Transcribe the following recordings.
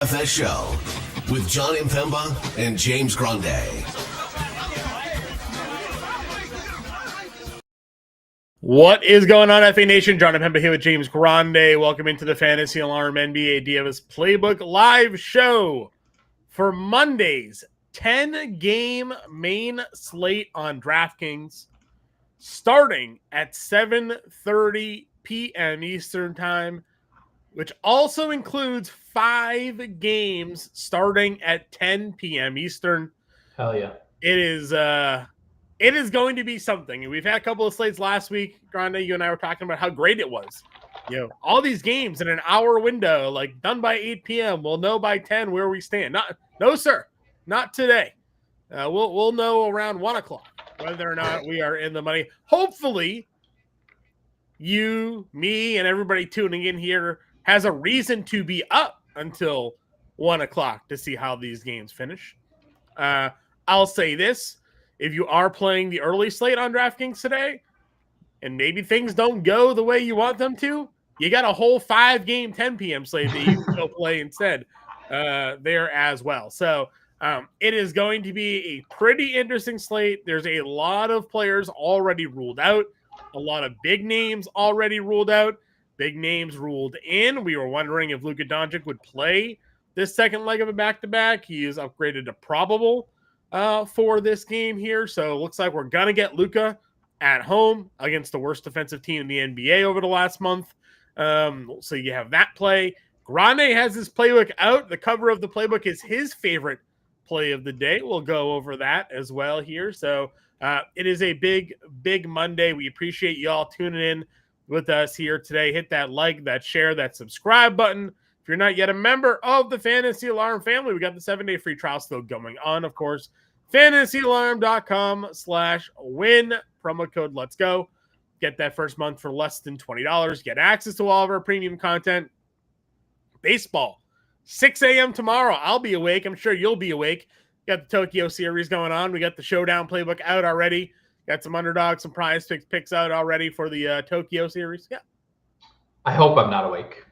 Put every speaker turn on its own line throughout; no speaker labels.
DFS show with John Impemba and James Grande.
What is going on, FA Nation? John Impemba here with James Grande. Welcome into the Fantasy Alarm NBA DFS Playbook live show for Monday's 10-game main slate on DraftKings, starting at 7:30 p.m. Eastern Time, which also includes 5 games starting at 10 p.m. Eastern.
Hell yeah.
It is going to be something. And we've had a couple of slates last week. Grande, you and I were talking about how great it was. All these games in an hour window, like done by 8 p.m. We'll know by 10 where we stand. No, sir. Not today. We'll know around 1 o'clock whether or not we are in the money. Hopefully, you, me, and everybody tuning in here has a reason to be up until 1 o'clock to see how these games finish. I'll say this. If you are playing the early slate on DraftKings today, and maybe things don't go the way you want them to, you got a whole 5-game 10 p.m. slate that you can go play instead there as well. So it is going to be a pretty interesting slate. There's a lot of players already ruled out, a lot of big names already ruled out, big names ruled in. We were wondering if Luka Doncic would play this second leg of a back-to-back. He is upgraded to probable for this game here. So it looks like we're going to get Luka at home against the worst defensive team in the NBA over the last month. So you have that play. Grande has his playbook out. The cover of the playbook is his favorite play of the day. We'll go over that as well here. So it is a big, big Monday. We appreciate you all tuning in with us here today. Hit that like, that share, that subscribe button. If you're not yet a member of the Fantasy Alarm family, we got the 7-day free trial still going on, of course. FantasyAlarm.com/win. Promo code Let's Go. Get that first month for less than $20. Get access to all of our premium content. Baseball, 6 a.m. tomorrow. I'll be awake. I'm sure you'll be awake. Got the Tokyo series going on. We got the Showdown playbook out already. Got some underdogs, some prize picks out already for the Tokyo series. Yeah.
I hope I'm not awake.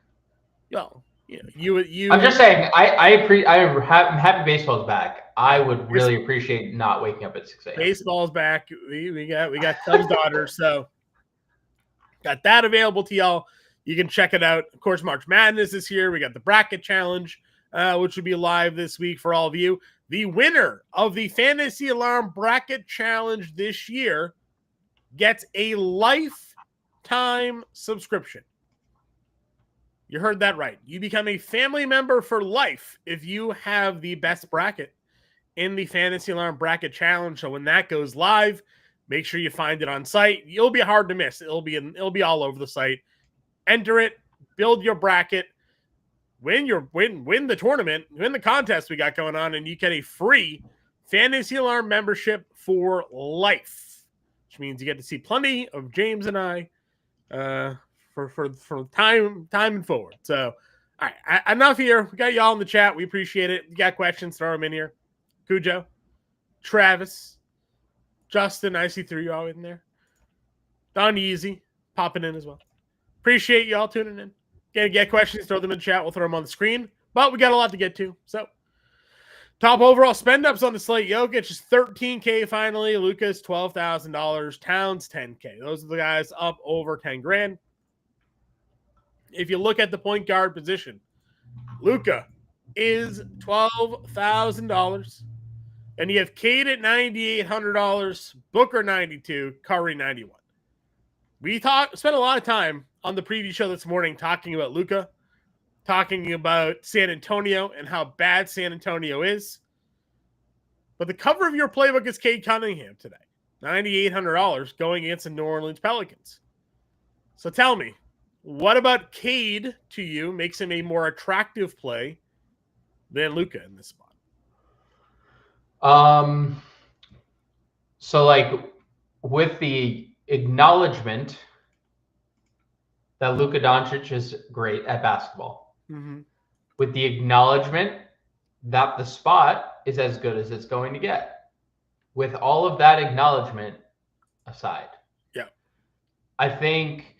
Yo. Yeah, you.
I'm just saying. I'm happy baseball's back. I would really appreciate not waking up at 6 a.m.
Baseball's back. We got Cubs daughters, so got that available to y'all. You can check it out. Of course, March Madness is here. We got the bracket challenge, which will be live this week for all of you. The winner of the Fantasy Alarm bracket challenge this year gets a lifetime subscription. You heard that right. You become a family member for life if you have the best bracket in the Fantasy Alarm Bracket Challenge. So when that goes live, make sure you find it on site. You'll be hard to miss. It'll be all over the site. Enter it, build your bracket, win the tournament, win the contest we got going on, and you get a free Fantasy Alarm membership for life, which means you get to see plenty of James and I for time and forward. So, all right, enough here. We got y'all in the chat. We appreciate it. You got questions, throw them in here. Cujo, Travis, Justin, I see 3 y'all in there. Don Easy popping in as well. Appreciate y'all tuning in. Get questions, throw them in the chat. We'll throw them on the screen. But we got a lot to get to. So, top overall spend-ups on the slate. Jokic is $13K finally. Luka is $12,000. Towns, $10K. Those are the guys up over 10 grand. If you look at the point guard position, Luka is $12,000. And you have Cade at $9,800, Booker $92, Curry $91. We spent a lot of time on the preview show this morning talking about Luka, talking about San Antonio and how bad San Antonio is. But the cover of your playbook is Cade Cunningham today, $9,800 going against the New Orleans Pelicans. So tell me, what about Cade to you makes him a more attractive play than Luka in this spot?
So like with the acknowledgement that Luka Doncic is great at basketball, with the acknowledgement that the spot is as good as it's going to get, with all of that acknowledgement aside, I think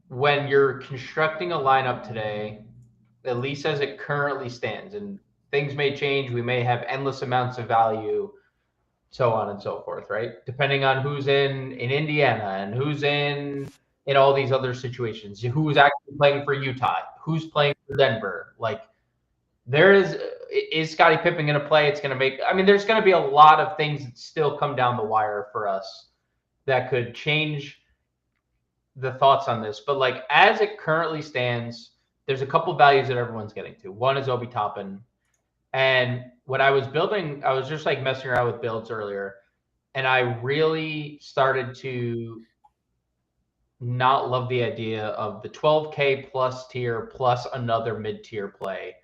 when you're constructing a lineup today, at least as it currently stands. And things may change. We may have endless amounts of value, so on and so forth, right? Depending on who's in Indiana and who's in all these other situations, who's actually playing for Utah, who's playing for Denver. Like, is Scottie Pippen going to play? It's going to make, I mean, there's going to be a lot of things that still come down the wire for us that could change the thoughts on this. But like, as it currently stands, there's a couple values that everyone's getting to. One is Obi Toppin. And when I was building, I was just like messing around with builds earlier, and I really started to not love the idea of the 12K plus tier plus another mid-tier play,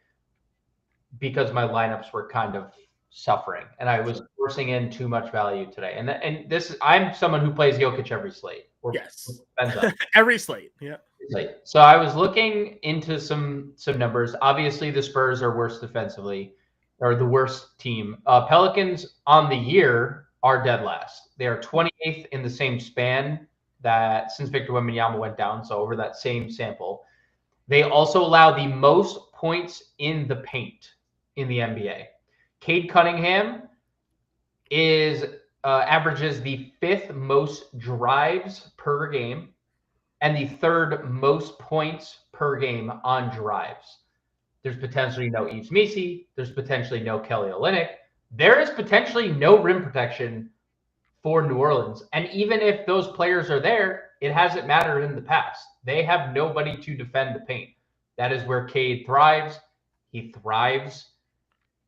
because my lineups were kind of suffering and I was forcing in too much value today. And this, I'm someone who plays Jokic every slate.
Yes. Every slate. Yeah.
So I was looking into some numbers. Obviously, the Spurs are worse defensively, or the worst team. Pelicans on the year are dead last. They are 28th in the same span that since Victor Wembanyama went down. So over that same sample, they also allow the most points in the paint in the NBA. Cade Cunningham is averages the 5th most drives per game and the 3rd most points per game on drives. There's potentially no Yves Missi. There's potentially no Kelly Olynyk. There is potentially no rim protection for New Orleans. And even if those players are there, it hasn't mattered in the past. They have nobody to defend the paint. That is where Cade thrives. He thrives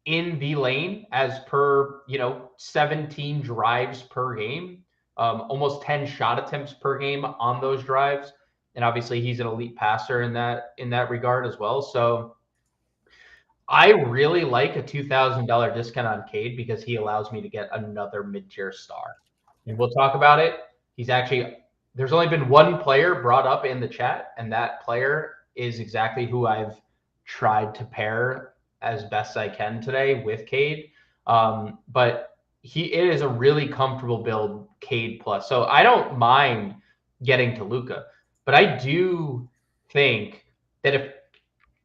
in the lane as per, 17 drives per game, almost 10 shot attempts per game on those drives. And obviously he's an elite passer in that regard as well. So I really like a $2,000 discount on Cade because he allows me to get another mid-tier star. And we'll talk about it. There's only been one player brought up in the chat, and that player is exactly who I've tried to pair as best I can today with Cade. But it is a really comfortable build, Cade plus. So I don't mind getting to Luka, but I do think that if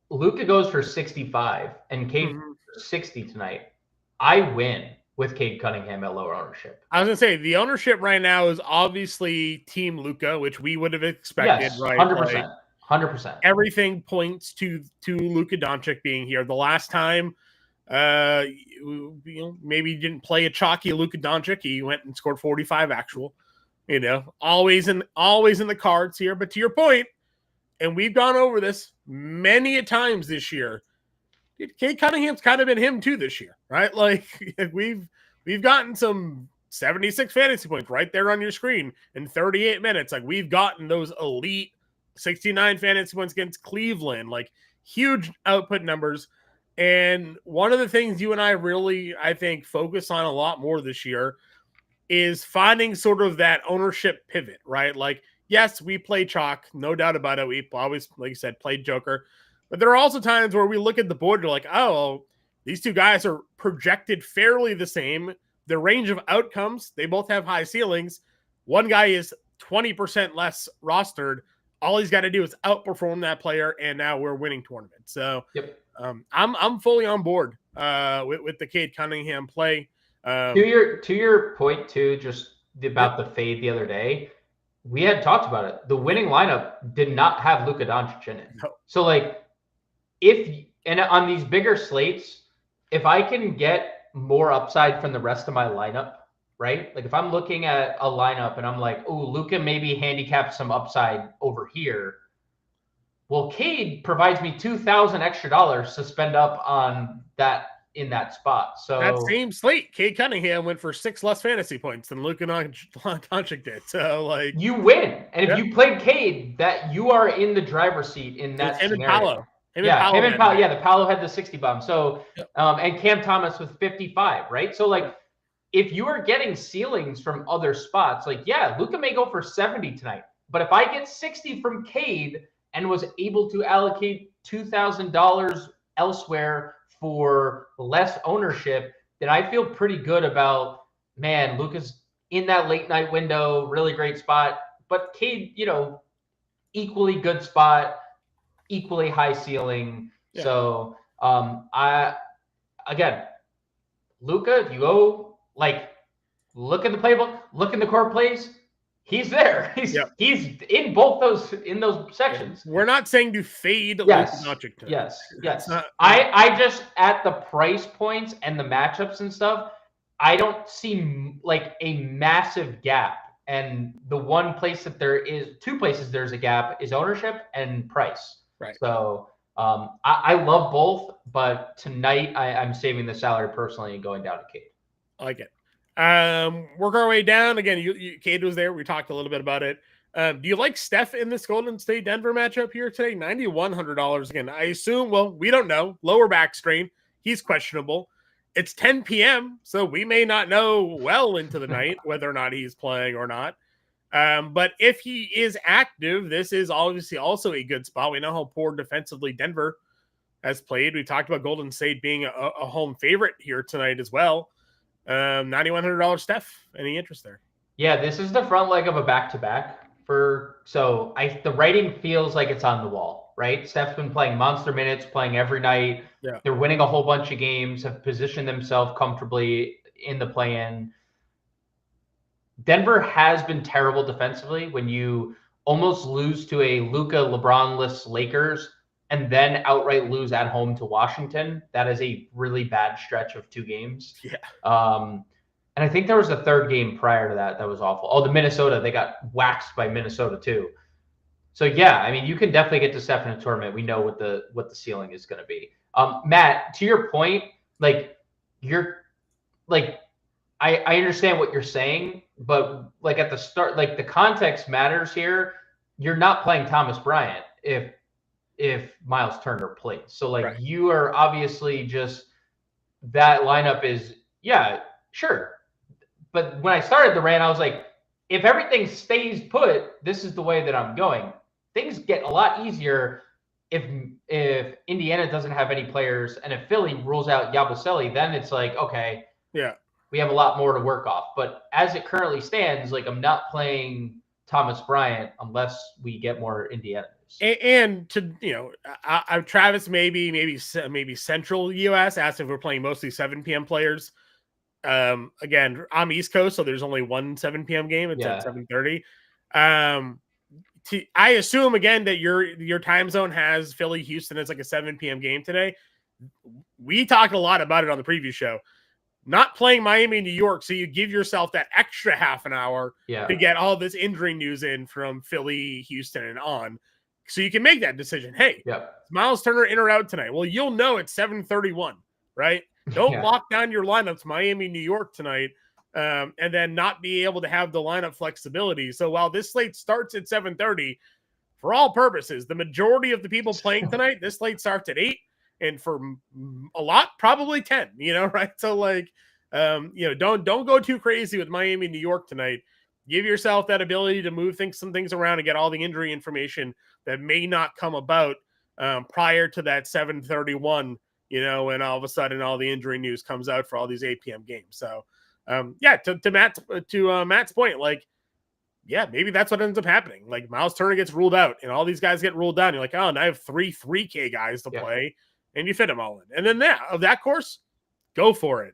Luka goes for 65 and Cade for 60 tonight, I win with Cade Cunningham at lower ownership.
I was going to say, the ownership right now is obviously Team Luka, which we would have expected,
yes,
right?
100%.
Like,
100%.
Everything points to Luka Doncic being here. The last time, maybe he didn't play a chalky Luka Doncic. He went and scored 45 actual. Always in the cards here. But to your point, and we've gone over this many a times this year, Cade Cunningham's kind of been him too this year, right? Like we've gotten some 76 fantasy points right there on your screen in 38 minutes. Like we've gotten those elite 69 fantasy points against Cleveland, like huge output numbers. And one of the things you and I really, I think, focus on a lot more this year is finding sort of that ownership pivot, right? Like, yes, we play chalk, no doubt about it. We always, like you said, play Joker. But there are also times where we look at the board, you're like, oh, these two guys are projected fairly the same. The range of outcomes, they both have high ceilings. One guy is 20% less rostered. All he's got to do is outperform that player, and now we're winning tournaments. So
yep.
I'm fully on board with the Cade Cunningham play.
To your point too, just about the fade the other day, we had talked about it. The winning lineup did not have Luka Doncic in it. No. So like, and on these bigger slates, if I can get more upside from the rest of my lineup, right? Like if I'm looking at a lineup and I'm like, oh, Luka maybe handicapped some upside over here. Well, Cade provides me $2,000 extra to spend up on that in that spot. So
that same slate, Cade Cunningham went for 6 less fantasy points than Luka Doncic did. So like
you win, and if you play Cade, that you are in the driver's seat in that
him
scenario.
And Paolo.
Him and Paolo. Yeah, the Paolo had the 60 bomb. So and Cam Thomas with 55, right? So like if you are getting ceilings from other spots, like Luka may go for 70 tonight, but if I get 60 from Cade and was able to allocate $2,000 elsewhere for less ownership, then I feel pretty good about, man, Luka's in that late night window, really great spot. But Cade, equally good spot, equally high ceiling.
Yeah.
So again, Luka, if you go look at the playbook, look in the core plays, he's there. He's in both those sections.
We're not saying to fade
Yes.
Luka Doncic tonight.
Yes. I just, at the price points and the matchups and stuff, I don't see like a massive gap. And the one place that two places there's a gap is ownership and price.
Right.
So I love both, but tonight I'm saving the salary personally and going down to Cade.
I like it. Work our way down again. Cade was there. We talked a little bit about it. Do you like Steph in this Golden State Denver matchup here today? $9,100 again. I assume. Well, we don't know. Lower back strain. He's questionable. It's 10 p.m., so we may not know well into the night whether or not he's playing or not. But if he is active, this is obviously also a good spot. We know how poor defensively Denver has played. We talked about Golden State being a home favorite here tonight as well. $9,100 Steph. Any interest there?
Yeah, this is the front leg of a back-to-back. The writing feels like it's on the wall, right? Steph's been playing monster minutes, playing every night.
Yeah.
They're winning a whole bunch of games, have positioned themselves comfortably in the play-in. Denver has been terrible defensively. When you almost lose to a Luka LeBron-less Lakers and then outright lose at home to Washington, that is a really bad stretch of 2 games.
Yeah.
And I think there was a third game prior to that was awful. Oh, the Minnesota, they got waxed by Minnesota too. So yeah, I mean, you can definitely get to Steph in a tournament. We know what the ceiling is going to be. Matt, to your point, I understand what you're saying, but at the start, the context matters here. You're not playing Thomas Bryant if Miles Turner plays. So
right.
You are obviously just, that lineup is, yeah, sure. But when I started the rant, I was like, if everything stays put, this is the way that I'm going. Things get a lot easier if Indiana doesn't have any players, and if Philly rules out Yabusele, then it's like, okay,
yeah,
we have a lot more to work off. But as it currently stands, I'm not playing Thomas Bryant unless we get more Indiana news.
And to Travis maybe Central US asked if we're playing mostly 7 p.m. players. Again, I'm East Coast, so there's only one 7 p.m. game. It's at 7:30. I assume again that your time zone has Philly, Houston as a 7 p.m. game today. We talked a lot about it on the preview show. Not playing Miami, New York, so you give yourself that extra half an hour to get all this injury news in from Philly, Houston, and on, so you can make that decision. Hey, Miles Turner in or out tonight? Well, you'll know at 7:31, right? Don't lock down your lineups, Miami, New York tonight, and then not be able to have the lineup flexibility. So while this slate starts at 7:30, for all purposes, the majority of the people playing tonight, this slate starts at 8, and for a lot, probably 10. Right? So don't go too crazy with Miami, New York tonight. Give yourself that ability to move some things around and get all the injury information that may not come about prior to that 7:31. And all of a sudden all the injury news comes out for all these 8 p.m. games. So, to Matt's point, maybe that's what ends up happening. Miles Turner gets ruled out and all these guys get ruled down. You're like, oh, now I have 3K guys to play, and you fit them all in. And then of that course, go for it.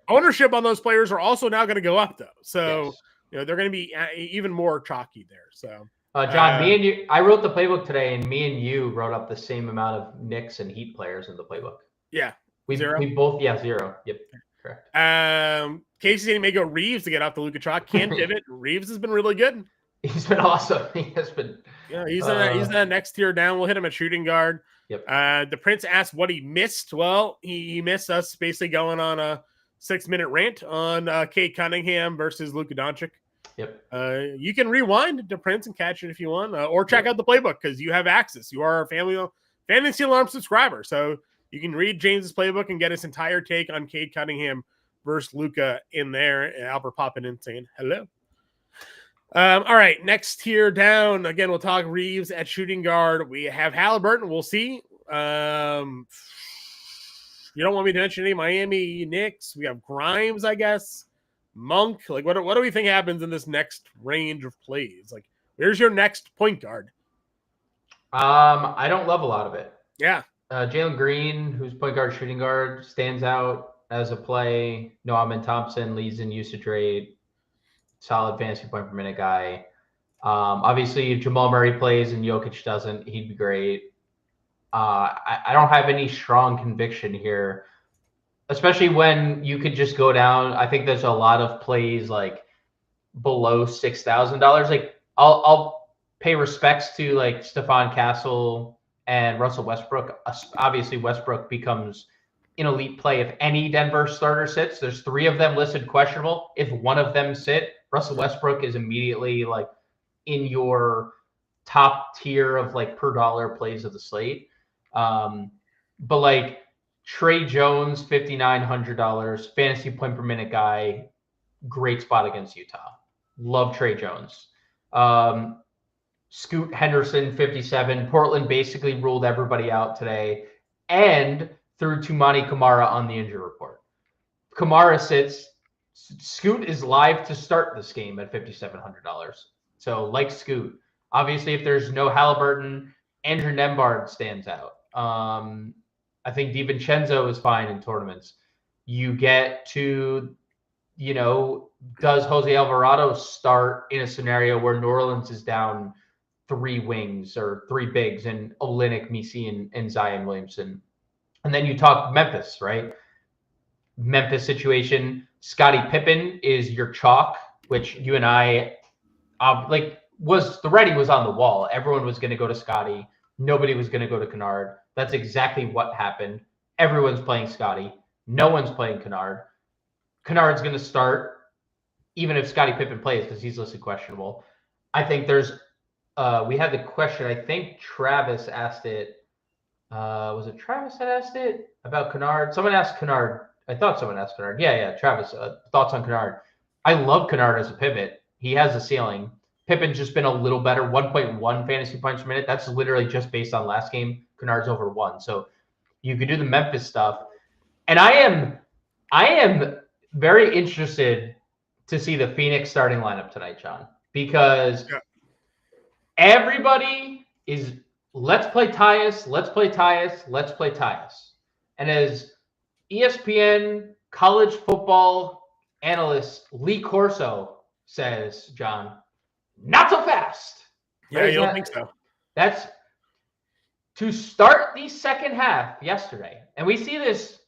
Ownership on those players are also now going to go up though. So, they're going to be even more chalky there. So,
John, me and you, I wrote the playbook today, and me and you wrote up the same amount of Knicks and Heat players in the playbook.
Yeah.
We both, 0. Yep.
Correct. Casey didn't make Reeves to get off the Luka chalk. Can't pivot. Reeves has been really good.
He's been awesome. He has been.
Yeah, he's in that next tier down. We'll hit him at shooting guard.
Yep.
The Prince asked what he missed. Well, he missed us basically going on a 6-minute rant on Cade Cunningham versus Luka Doncic.
Yep.
You can rewind to Prince and catch it if you want, or check out the playbook because you have access. You are a Fantasy Alarm subscriber, so you can read James's playbook and get his entire take on Cade Cunningham versus Luka in there. And Albert popping in saying hello. All right, next tier down. Again, we'll talk Reeves at shooting guard. We have Halliburton. We'll see. You don't want me to mention any Miami Knicks. We have Grimes, I guess. Monk. What do we think happens in this next range of plays? Where's your next point guard?
I don't love a lot of it.
Yeah.
Jalen Green, who's point guard, shooting guard, stands out as a play. Noah Thompson leads in usage rate. Solid fantasy point per minute guy. Obviously, if Jamal Murray plays and Jokic doesn't, he'd be great. I don't have any strong conviction here, especially when you could just go down. I think there's a lot of plays like below $6,000. Like I'll pay respects to like Stephon Castle and Russell Westbrook. Obviously, Westbrook becomes an elite play if any Denver starter sits. There's 3 of them listed questionable. If one of them sit, Russell Westbrook is immediately like in your top tier of like per dollar plays of the slate. But like Trey Jones, $5,900 fantasy point per minute guy, great spot against Utah. Love Trey Jones. Scoot Henderson, 57. Portland basically ruled everybody out today and threw Tumani Kamara on the injury report. Kamara sits. Scoot is live to start this game at $5,700. So like Scoot, obviously if there's no Halliburton, Andrew Nembhard stands out. I think DiVincenzo is fine in tournaments. You get to, does Jose Alvarado start in a scenario where New Orleans is down 3 wings or 3 bigs and Olynyk, Messi, and Zion Williamson? And then you talk Memphis, right? Memphis situation. Scottie Pippen is your chalk, which you and I the writing was on the wall. Everyone was going to go to Scottie. Nobody was going to go to Kennard. That's exactly what happened. Everyone's playing Scottie. No one's playing Kennard. Kennard's going to start, even if Scottie Pippen plays, because he's listed questionable. I think there's we had the question. I think Travis asked it. Was it Travis that asked it about Kennard? Someone asked Kennard. I thought someone asked Kennard. Yeah. Travis, thoughts on Kennard? I love Kennard as a pivot. He has a ceiling. Pippen's just been a little better, 1.1 fantasy points per minute. That's literally just based on last game. Kennard's over 1. So you could do the Memphis stuff. And I am very interested to see the Phoenix starting lineup tonight, John, because everybody is let's play Tyus, let's play Tyus, let's play Tyus. And as ESPN college football analyst Lee Corso says, John, not so fast.
Yeah,
right?
you don't think so?
That's to start the second half yesterday. And we see this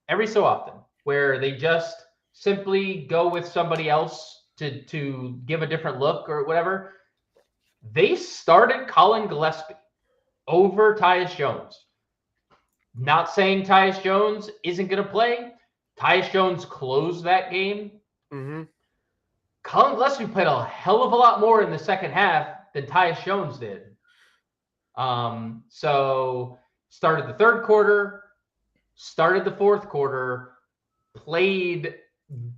every so often where they just simply go with somebody else to give a different look or whatever. They started Colin Gillespie over Tyus Jones. Not saying Tyus Jones isn't going to play. Tyus Jones closed that game.
Mm-hmm.
Colin Gillespie played a hell of a lot more in the second half than Tyus Jones did. So started the third quarter, started the fourth quarter, played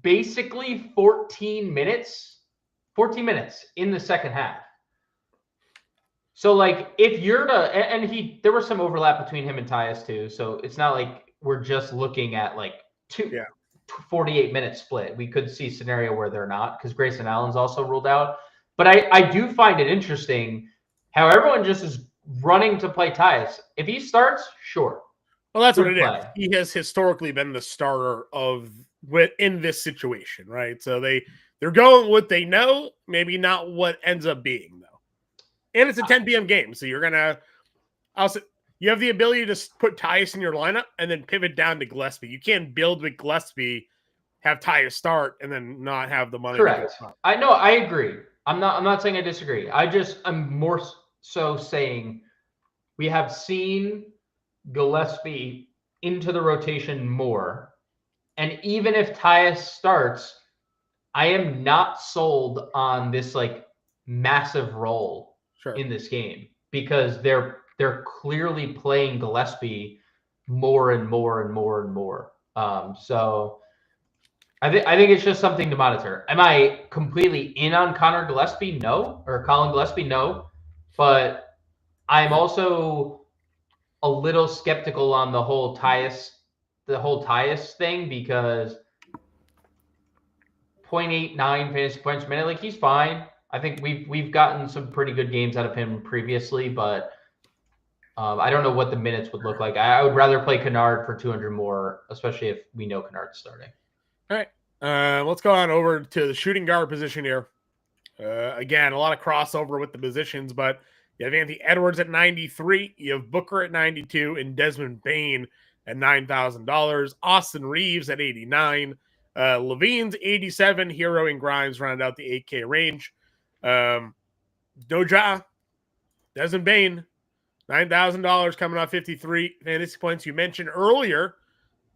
basically 14 minutes in the second half. So like if you're there was some overlap between him and Tyus too. So it's not like we're just looking at like 48-minute split. We could see a scenario where they're not, because Grayson Allen's also ruled out. But I do find it interesting how everyone just is running to play Tyus. If he starts, sure.
Well, that's what it is. He has historically been the starter in this situation, right? So they're going what they know, maybe not what ends up being, though. And it's a 10 p.m. game, so you have the ability to put Tyus in your lineup and then pivot down to Gillespie. You can't build with Gillespie, have Tyus start, and then not have the money.
Correct. I know. I agree. I'm not saying I disagree. I'm more so saying we have seen Gillespie into the rotation more. And even if Tyus starts, I am not sold on this like massive role in this game, because they're clearly playing Gillespie more and more and more and more. So I think it's just something to monitor. Am I completely in on Colin Gillespie? No. But I'm also a little skeptical on the whole Tyus thing, because 0.89 fantasy points per minute, like he's fine. I think we've gotten some pretty good games out of him previously, but I don't know what the minutes would look like. I would rather play Kennard for 200 more, especially if we know Kennard's starting.
All right. Let's go on over to the shooting guard position here. Again, a lot of crossover with the positions, but you have Anthony Edwards at 93, you have Booker at 92, and Desmond Bane at $9,000. Austin Reeves at 89. Levine's 87. Hero and Grimes round out the 8K range. Doja, Desmond Bane, $9,000 coming off 53 fantasy points. You mentioned earlier,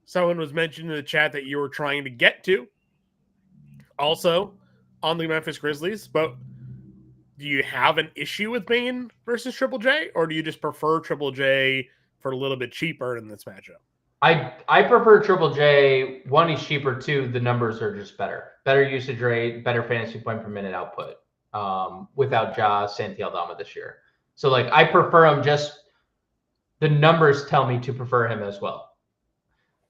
someone was mentioning in the chat that you were trying to get to. Also on the Memphis Grizzlies, but do you have an issue with Bane versus Triple J, or do you just prefer Triple J for a little bit cheaper in this matchup?
I prefer Triple J. One, he's cheaper. Two, the numbers are just better. Better usage rate, better fantasy point per minute output without Ja Santi Aldama this year. So, like, I prefer him. Just the numbers tell me to prefer him as well.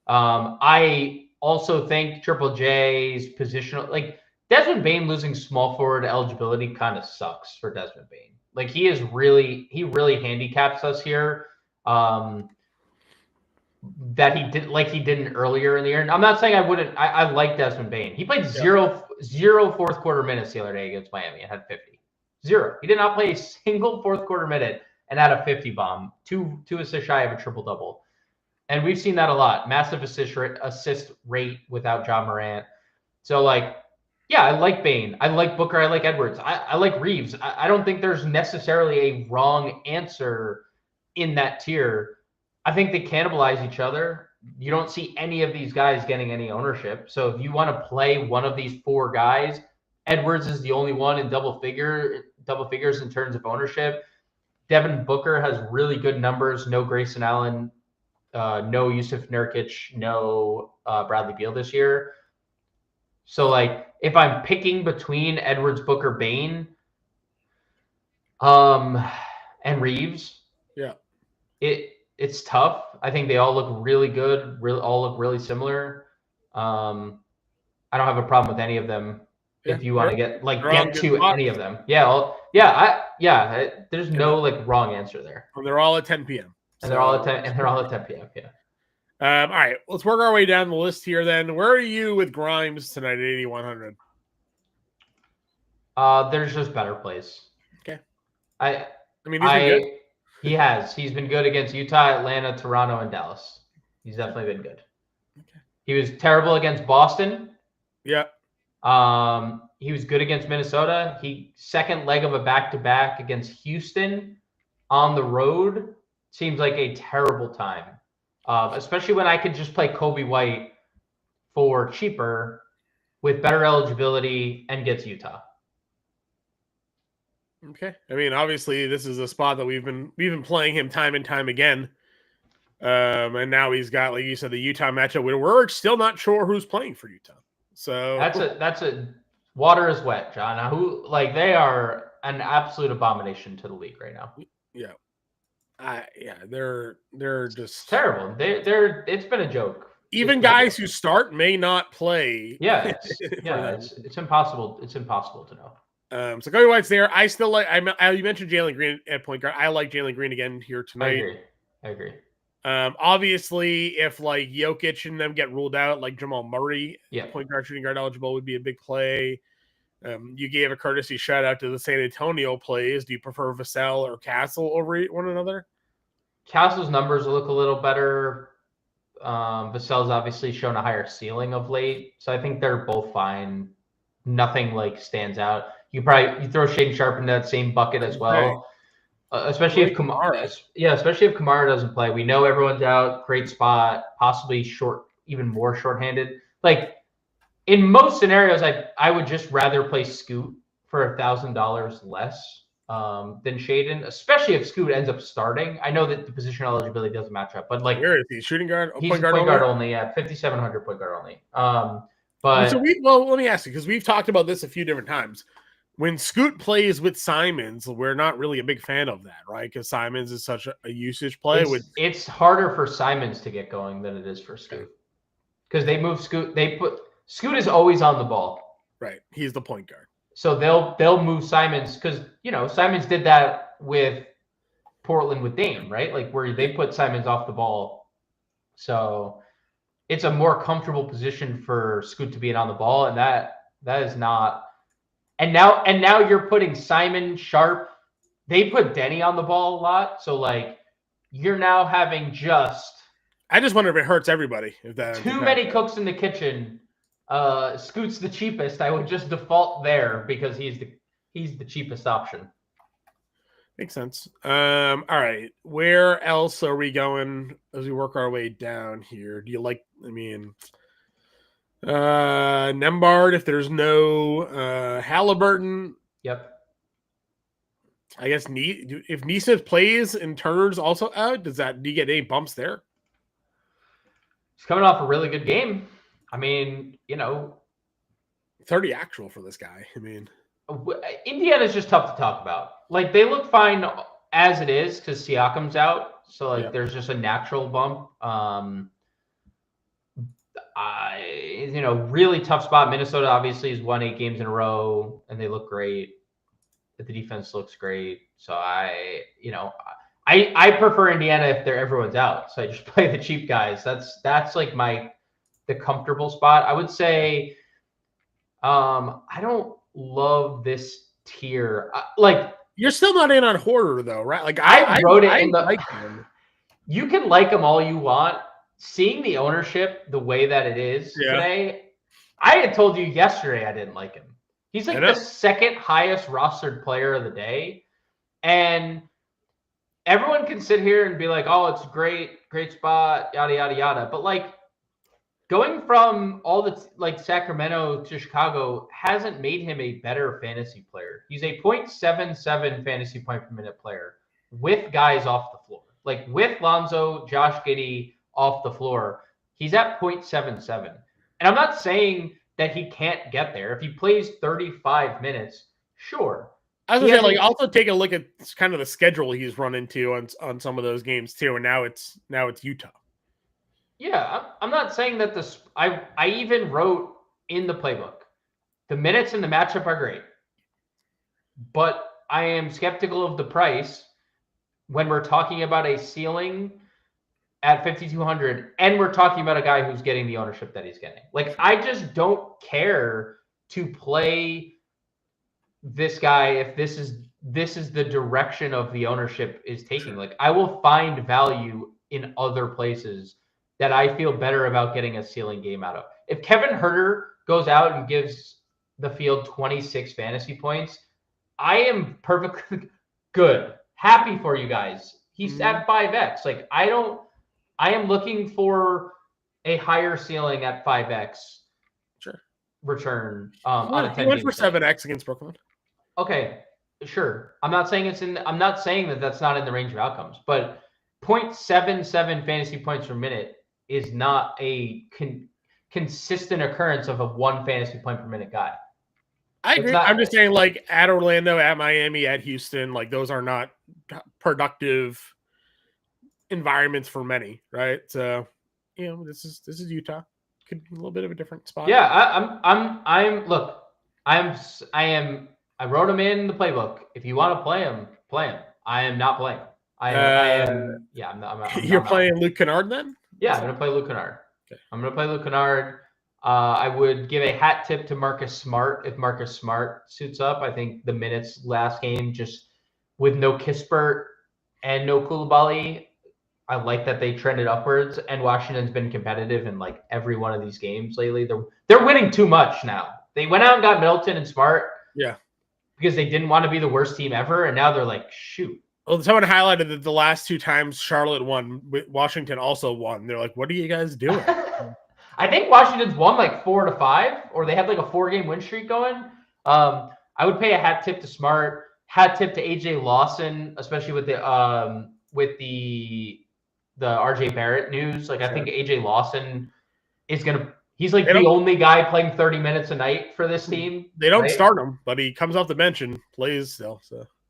I also think Triple J's positional, like, Desmond Bane losing small forward eligibility kind of sucks for Desmond Bane. Like, he really handicaps us here. That he didn't earlier in the year. And I'm not saying I wouldn't. I like Desmond Bane. He played zero fourth quarter minutes the other day against Miami and had 50. Zero. He did not play a single fourth quarter minute and had a 50 bomb. Two assists shy of a triple double. And we've seen that a lot. Massive assist rate without Ja Morant. So, like, yeah, I like Bane. I like Booker. I like Edwards. I like Reeves. I don't think there's necessarily a wrong answer in that tier. I think they cannibalize each other. You don't see any of these guys getting any ownership. So if you want to play one of these four guys, Edwards is the only one in double figures in terms of ownership. Devin Booker has really good numbers. No Grayson Allen, no Yusuf Nurkic, no Bradley Beal this year. So, like, if I'm picking between Edwards, Booker, Bane, and Reeves, it's tough. I think they all look really good. All look really similar. I don't have a problem with any of them. If you want to get to any of them, there's no wrong answer there.
And they're all at 10 p.m.
And they're all at 10. And they're all at 10 p.m. Yeah.
All right, let's work our way down the list here. Then, where are you with Grimes tonight at 8,100?
There's just better plays.
Okay.
He's been good against Utah, Atlanta, Toronto, and Dallas. He's definitely been good. Okay. He was terrible against Boston.
Yeah.
He was good against Minnesota. Second leg of a back-to-back against Houston on the road seems like a terrible time. Especially when I could just play Kobe White for cheaper with better eligibility and gets Utah.
Okay. I mean, obviously, this is a spot that we've been playing him time and time again. And now he's got, like you said, the Utah matchup where we're still not sure who's playing for Utah. So
that's a water is wet, John. Now, they are an absolute abomination to the league right now.
Yeah. They're just
terrible. It's been a joke.
Even guys who start may not play.
Yeah, it's impossible. It's impossible to know.
So Kobe White's there. I still like. You mentioned Jalen Green at point guard. I like Jalen Green again here tonight.
I agree.
Obviously, if like Jokic and them get ruled out, like Jamal Murray, point guard, shooting guard eligible would be a big play. You gave a courtesy shout out to the San Antonio plays. Do you prefer Vassell or Castle over one another?
Castle's numbers look a little better. Vassell's obviously shown a higher ceiling of late, so I think they're both fine. Nothing stands out. You throw Shaden Sharp in that same bucket as well, especially if Kamara. Yeah, especially if Kamara doesn't play. We know everyone's out. Great spot, possibly even more shorthanded. In most scenarios, I would just rather play Scoot for $1,000 less than Shaden, especially if Scoot ends up starting. I know that the positional eligibility doesn't match up, but
where is he? Shooting guard?
He's point guard only. Yeah, 5,700 point guard only. But
let me ask you, because we've talked about this a few different times. When Scoot plays with Simons, we're not really a big fan of that, right? Because Simons is such a usage play.
It's harder for Simons to get going than it is for Scoot, because they move Scoot. Scoot is always on the ball.
Right. He's the point guard.
So they'll move Simons because, Simons did that with Portland with Dame, right? Like where they put Simons off the ball. So it's a more comfortable position for Scoot to be on the ball. And that is not. And now you're putting Simon, Sharp. They put Denny on the ball a lot. So like you're now having
I just wonder if it hurts everybody. If that
too many cooks in the kitchen. Scoot's the cheapest. I would just default there because he's the cheapest option.
Makes sense. All right. Where else are we going as we work our way down here? Do you like, Nembhard, if there's no Halliburton?
Yep.
I guess if Nesmith plays and Turner's also out, do you get any bumps there?
He's coming off a really good game.
30 actual for this guy.
Indiana's just tough to talk about. Like they look fine as it is because Siakam's out, so there's just a natural bump. Really tough spot. Minnesota obviously has won 8 games in a row, and they look great. The defense looks great. So I prefer Indiana if everyone's out. So I just play the cheap guys. That's like the comfortable spot. I would say I don't love this tier.
You're still not in on Hoarder though, right? Like
I wrote it in the.
Like him.
You can like him all you want. Seeing the ownership the way that it is today, I had told you yesterday I didn't like him. He's like the second highest rostered player of the day, and everyone can sit here and be like, "Oh, it's great spot, yada yada yada." But like going from all the Sacramento to Chicago hasn't made him a better fantasy player. He's a 0.77 fantasy point per minute player with guys off the floor. Like with Lonzo, Josh Giddey off the floor, he's at 0.77. And I'm not saying that he can't get there. If he plays 35 minutes, sure.
I was gonna say, also take a look at kind of the schedule he's run into on some of those games too. And now it's Utah.
Yeah, I'm not saying that this. I even wrote in the playbook, the minutes in the matchup are great, but I am skeptical of the price when we're talking about a ceiling at 5,200, and we're talking about a guy who's getting the ownership that he's getting. Like, I just don't care to play this guy if this is the direction of the ownership is taking. Like, I will find value in other places that I feel better about getting a ceiling game out of. If Kevin Huerter goes out and gives the field 26 fantasy points, I am perfectly good. Happy for you guys. He's at 5x. Like I am looking for a higher ceiling at 5x return on a 10
he went for 7x against Brooklyn.
Okay, sure. I'm not saying that that's not in the range of outcomes, but 0.77 fantasy points per minute is not a consistent occurrence of a 1 fantasy point per minute guy.
I agree. I'm just saying, like at Orlando, at Miami, at Houston, like those are not productive environments for many, right? So, this is Utah. Could be a little bit of a different spot.
Yeah, I wrote him in the playbook. If you want to play him, play him. I am not playing. I'm
You're playing Luke Kennard then?
Yeah, I'm going to play Luke Kennard. Okay. I'm going to play Luke Kennard. I would give a hat tip to Marcus Smart if Marcus Smart suits up. I think the minutes last game, just with no Kispert and no Coulibaly, I like that they trended upwards. And Washington's been competitive in like every one of these games lately. They're winning too much now. They went out and got Middleton and Smart.
Yeah.
Because they didn't want to be the worst team ever, and now they're like, shoot.
Well, someone highlighted that the last 2 times Charlotte won, Washington also won. They're like, what are you guys doing?
I think Washington's won like 4-5, or they had like a 4-game win streak going. I would pay a hat tip to Smart, hat tip to AJ Lawson, especially with the RJ Barrett news. Like, I think AJ Lawson is he's like the only guy playing 30 minutes a night for this team.
They don't start him, but he comes off the bench and plays still.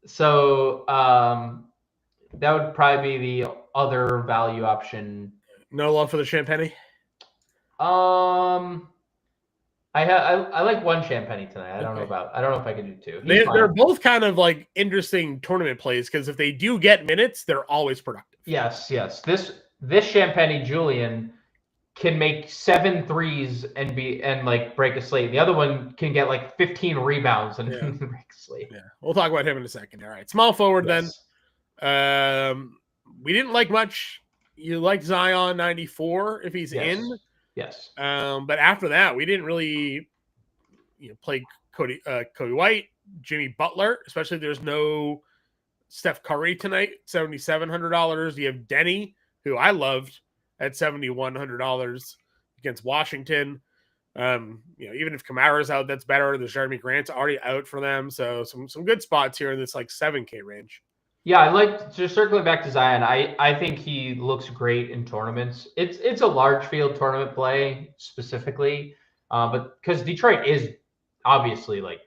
So that would probably be the other value option.
No love for the Champagny?
I I like one Champagny tonight. I don't know if I can do two.
They're both kind of like interesting tournament plays because if they do get minutes, they're always productive.
Yes. This Champagny Julian can make 7 threes and break a slate. The other one can get like 15 rebounds and break a slate.
Yeah, we'll talk about him in a second. All right, small forward then. We didn't like much. You liked Zion 94 if he's in.
Yes.
But after that, we didn't really, play Cody White, Jimmy Butler, especially if there's no Steph Curry tonight, $7,700. You have Denny, who I loved, at $7,100 against Washington. Even if Kamara's out, that's better. There's Jeremy Grant's already out for them, so some good spots here in this like 7K range.
Yeah, I like just circling back to Zion. I think he looks great in tournaments. It's a large field tournament play specifically, but because Detroit is obviously like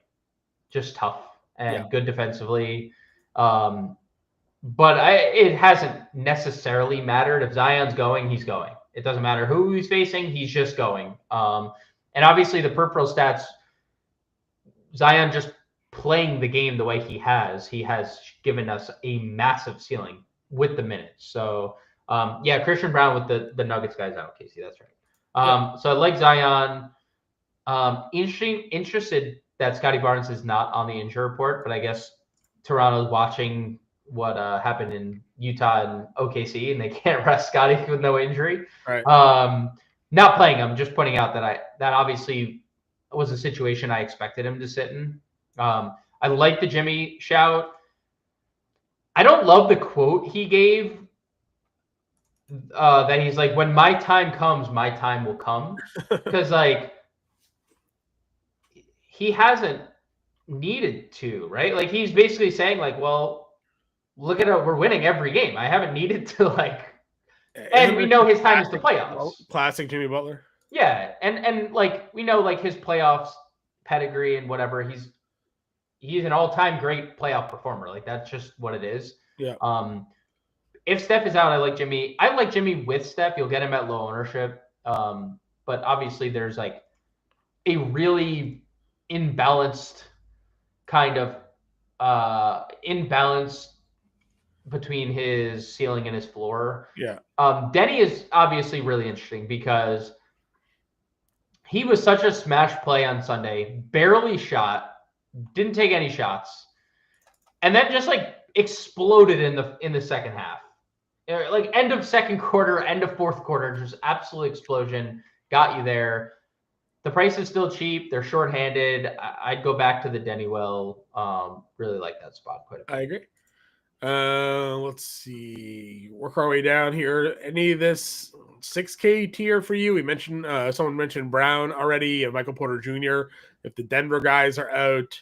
just tough and good defensively. But it hasn't necessarily mattered. If Zion's going, he's going. It doesn't matter who he's facing, he's just going. And obviously the peripheral stats, Zion just playing the game the way he has given us a massive ceiling with the minutes. So Christian Brown with the Nuggets guys out, Casey, that's right. So I like Zion. Interested that Scotty Barnes is not on the injury report, but I guess Toronto's watching what happened in Utah and OKC, and they can't rest Scotty with no injury.
Right.
Not playing him, just pointing out that obviously was a situation I expected him to sit in. I like the Jimmy shout. I don't love the quote he gave that he's like, when my time comes, my time will come. Because like he hasn't needed to, right? Like he's basically saying like, well, look at it, we're winning every game. I haven't needed to like, and we know his time is the playoffs.
Classic Jimmy Butler.
Yeah, and like we know like his playoffs pedigree and whatever. He's an all-time great playoff performer. Like that's just what it is.
Yeah.
If Steph is out, I like Jimmy. I like Jimmy with Steph. You'll get him at low ownership. But obviously there's like a really imbalanced kind of imbalance between his ceiling and his floor.
Yeah.
Denny is obviously really interesting because he was such a smash play on Sunday, barely shot, didn't take any shots, and then just like exploded in the second half. Like end of second quarter, end of fourth quarter, just absolute explosion, got you there. The price is still cheap. They're shorthanded. I'd go back to the Denny well. Really like that spot quite a bit.
I agree. Let's see. Work our way down here. Any of this 6K tier for you? We mentioned someone mentioned Brown already, Michael Porter Jr. If the Denver guys are out,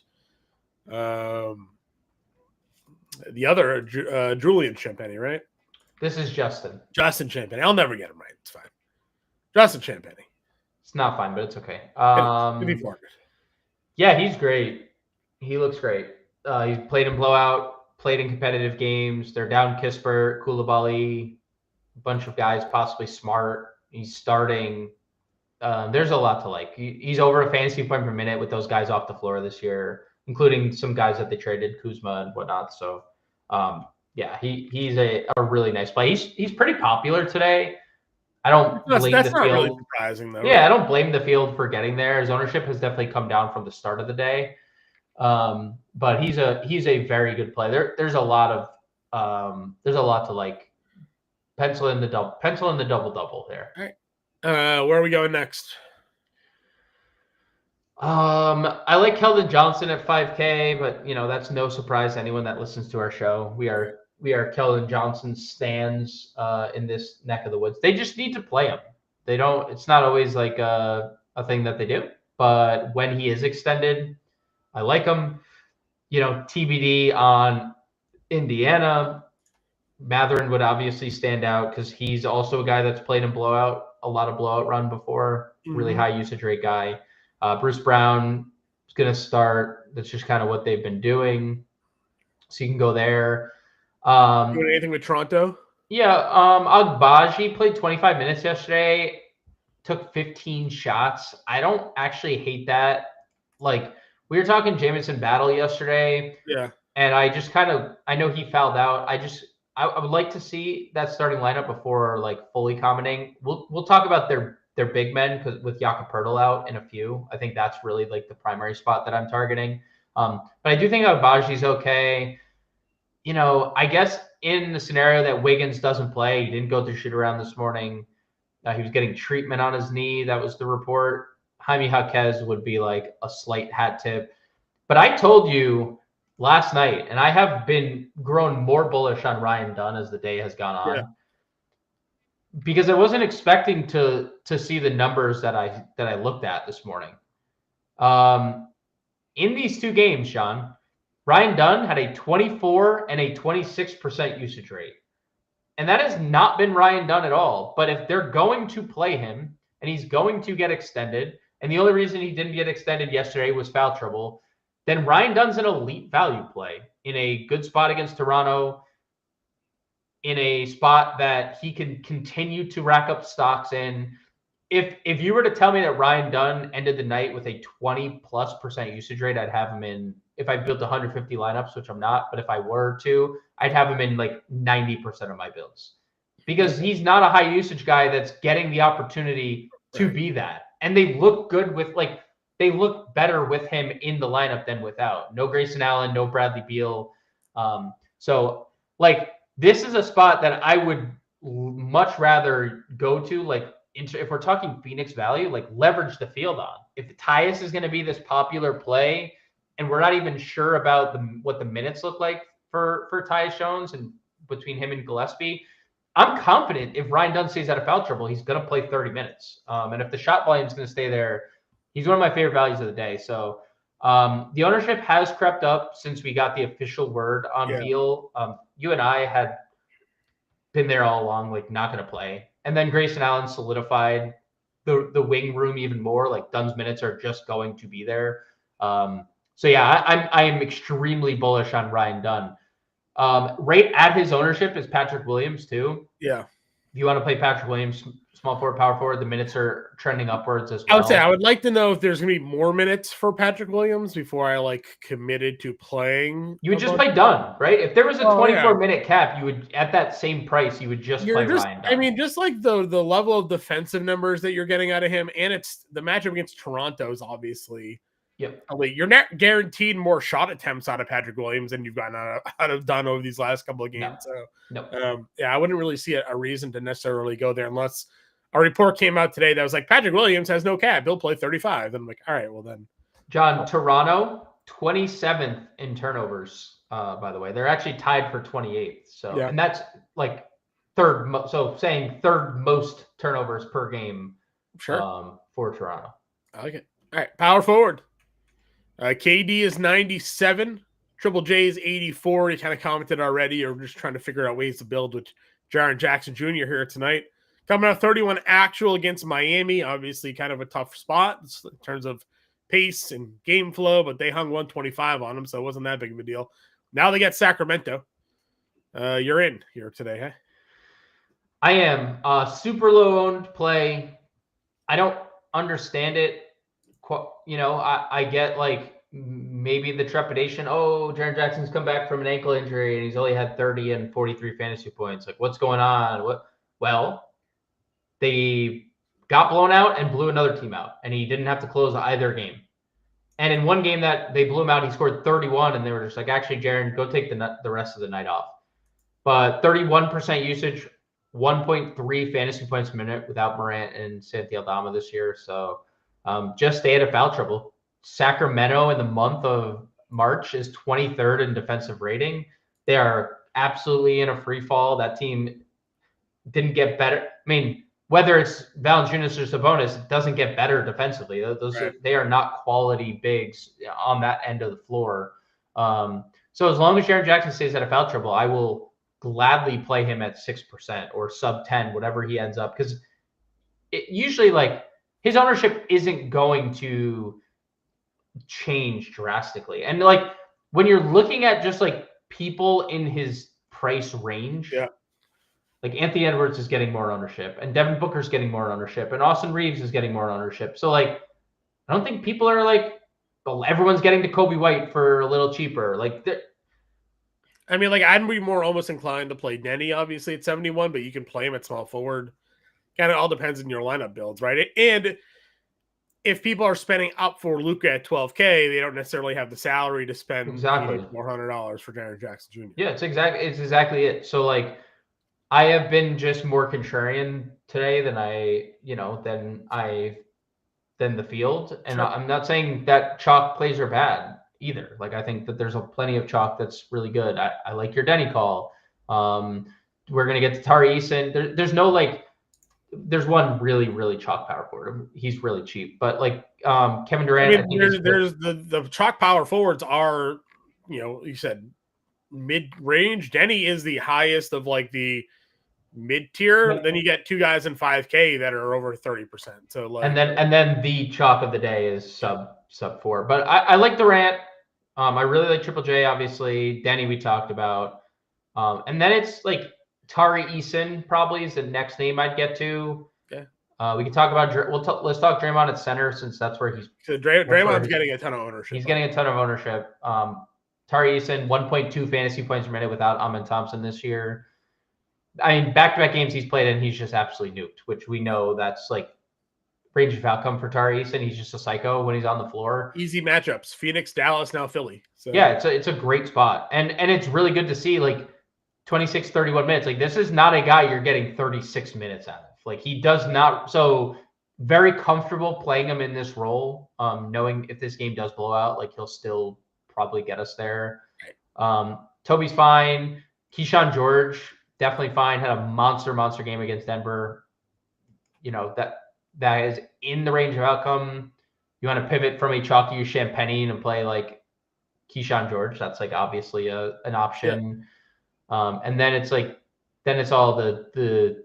the other Julian Champagny, right?
This is Justin
Champagny. I'll never get him right. It's fine. Justin Champagny.
It's not fine, but it's okay. Yeah, he's great. He looks great. He's played in blowout, played in competitive games. They're down Kispert, Koulibaly, a bunch of guys, possibly Smart. He's starting. There's a lot to like. He's over a fantasy point per minute with those guys off the floor this year, including some guys that they traded, Kuzma and whatnot. So, he's a really nice play. He's pretty popular today. I don't blame the field.
Really surprising, though.
Yeah, I don't blame the field for getting there. His ownership has definitely come down from the start of the day. But he's a very good play. There's a lot to like. Pencil in the double there.
All right. Where are we going next?
I like Keldon Johnson at 5K, but that's no surprise to anyone that listens to our show. We are Keldon Johnson stans in this neck of the woods. They just need to play him. They don't. It's not always like a thing that they do, but when he is extended, I like him. TBD on Indiana. Matherin would obviously stand out because he's also a guy that's played in a lot of blowout run before. Really high usage rate guy. Bruce Brown is going to start. That's just kind of what they've been doing. So you can go there.
Doing anything with Toronto?
Yeah. Agbaji played 25 minutes yesterday. took 15 shots. I don't actually hate that. Like, we were talking Jamison Battle yesterday.
Yeah.
And I just I know he fouled out. I would like to see that starting lineup before like fully commenting. We'll talk about their big men because with Jakob Poeltl out in a few, I think that's really like the primary spot that I'm targeting. But I do think Agbaji's okay. You know, I guess in the scenario that Wiggins doesn't play, he didn't go through shoot around this morning. He was getting treatment on his knee. That was the report. Jaime Jaquez would be like a slight hat tip. But I told you last night, and I have been grown more bullish on Ryan Dunn as the day has gone on, because I wasn't expecting to see the numbers that I looked at this morning. In these two games, Sean, Ryan Dunn had a 24 and a 26% usage rate. And that has not been Ryan Dunn at all. But if they're going to play him and he's going to get extended, and the only reason he didn't get extended yesterday was foul trouble, then Ryan Dunn's an elite value play in a good spot against Toronto, in a spot that he can continue to rack up stocks in. If you were to tell me that Ryan Dunn ended the night with a 20+% usage rate, I'd have him in, if I built 150 lineups, which I'm not, but if I were to, I'd have him in like 90% of my builds, because he's not a high usage guy that's getting the opportunity to be that. And they look good with they look better with him in the lineup than without. No Grayson Allen, no Bradley Beal. So like, this is a spot that I would much rather go to, like, if we're talking Phoenix value, like leverage the field on. If Tyus is going to be this popular play, and we're not even sure about what the minutes look like for Tyus Jones and between him and Gillespie, I'm confident if Ryan Dunn stays out of foul trouble, he's going to play 30 minutes. And if the shot volume is going to stay there, he's one of my favorite values of the day. So the ownership has crept up since we got the official word on Beal. You and I had been there all along, like not going to play. And then Grayson Allen solidified the wing room even more. Like, Dunn's minutes are just going to be there. So yeah, I am extremely bullish on Ryan Dunn. Right at his ownership is Patrick Williams too.
Yeah.
If you want to play Patrick Williams, small forward, power forward, the minutes are trending upwards as well.
I would say I would like to know if there's going to be more minutes for Patrick Williams before I like committed to playing.
You would just play Dunn, right? If there was a 24-minute cap, you would, at that same price, you would just play Ryan Dunn.
I mean, just like the level of defensive numbers that you're getting out of him, and it's the matchup against Toronto is obviously.
Yep.
You're not guaranteed more shot attempts out of Patrick Williams than you've gotten out of Dunn over these last couple of games. I wouldn't really see a reason to necessarily go there unless a report came out today that was like, Patrick Williams has no cap. He'll play 35. And I'm like, all right, well then.
John, Toronto, 27th in turnovers, by the way. They're actually tied for 28th. So, and that's like third most turnovers per game for Toronto.
I like it. All right, power forward. KD is 97. Triple J is 84. You kind of commented already, or just trying to figure out ways to build with Jaren Jackson Jr. here tonight. Coming out 31 actual against Miami. Obviously kind of a tough spot in terms of pace and game flow, but they hung 125 on them, so it wasn't that big of a deal. Now they get Sacramento. You're in here today, huh?
I am. Super low owned play. I don't understand it. I get like maybe the trepidation. Oh, Jaren Jackson's come back from an ankle injury and he's only had 30 and 43 fantasy points. Like, what's going on? Well, they got blown out and blew another team out, and he didn't have to close either game. And in one game that they blew him out, he scored 31, and they were just like, actually, Jaren, go take the rest of the night off. But 31% usage, 1.3 fantasy points a minute without Morant and Santi Aldama this year. So just stay out of foul trouble. Sacramento in the month of March is 23rd in defensive rating. They are absolutely in a free fall. That team didn't get better. I mean, whether it's Valanciunas or Sabonis, it doesn't get better defensively. They are not quality bigs on that end of the floor. So as long as Jaren Jackson stays out of foul trouble, I will gladly play him at 6% or sub 10, whatever he ends up, because usually like his ownership isn't going to change drastically. And like when you're looking at just like people in his price range, Like Anthony Edwards is getting more ownership, and Devin Booker's getting more ownership, and Austin Reeves is getting more ownership. So like, I don't think people are like, well, everyone's getting to Kobe White for a little cheaper. Like,
I mean, like I'd be more almost inclined to play Denny, obviously at 71, but you can play him at small forward. Kind of all depends on your lineup builds, right? And if people are spending up for Luka at 12K, they don't necessarily have the salary to spend
exactly
$400 for Jaren Jackson Jr.
Yeah, it's exactly it. So like, I have been just more contrarian today than than the field, and
Sure.
I'm not saying that chalk plays are bad either. Like I think that there's plenty of chalk that's really good. I like your Denny call. We're gonna get to Tari Eason. There's no like. There's one really chalk power forward. He's really cheap, but like Kevin Durant.
I mean, there's the chalk power forwards are, you said mid range. Denny is the highest of like the mid tier.
Yeah.
Then you get two guys in 5K that are over 30%. So like,
and then the chalk of the day is sub 4. But I like Durant. I really like Triple J. Obviously, Denny we talked about, and then it's like. Tari Eason probably is the next name I'd get to.
Okay.
We can talk about let's talk Draymond at center since that's where he's.
So Draymond's getting a ton of ownership.
He's getting a ton of ownership. Tari Eason 1.2 fantasy points per minute without Amen Thompson this year. I mean, back-to-back games he's played in, he's just absolutely nuked, which we know that's like range of outcome for Tari Eason. He's just a psycho when he's on the floor.
Easy matchups: Phoenix, Dallas, now Philly. So
yeah, it's a great spot, and it's really good to see like. 26, 31 minutes. Like this is not a guy you're getting 36 minutes out of. Like he does not. So very comfortable playing him in this role. Knowing if this game does blow out, like he'll still probably get us there. Toby's fine. Keyshawn George definitely fine. Had a monster game against Denver. That is in the range of outcome. You want to pivot from a chalky Champagne and play like Keyshawn George. That's like obviously an option. Yeah. And then it's all the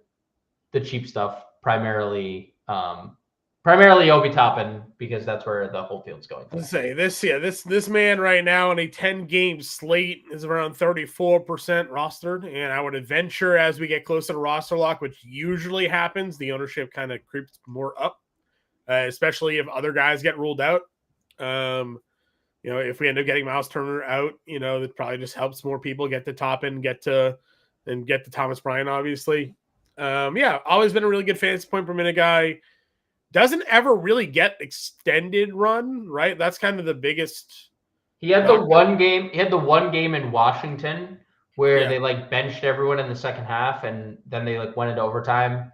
cheap stuff, primarily Obi Toppin, because that's where the whole field's going.
Let's say this man right now on a 10-game slate is around 34% rostered, and I would venture as we get closer to roster lock, which usually happens, the ownership kind of creeps more up, especially if other guys get ruled out. If we end up getting Miles Turner out, that probably just helps more people get to Toppin, get to Thomas Bryant, obviously. Always been a really good fantasy point per minute guy. Doesn't ever really get extended run, right? That's kind of the biggest.
He had the one game in Washington where they like benched everyone in the second half, and then they like went into overtime.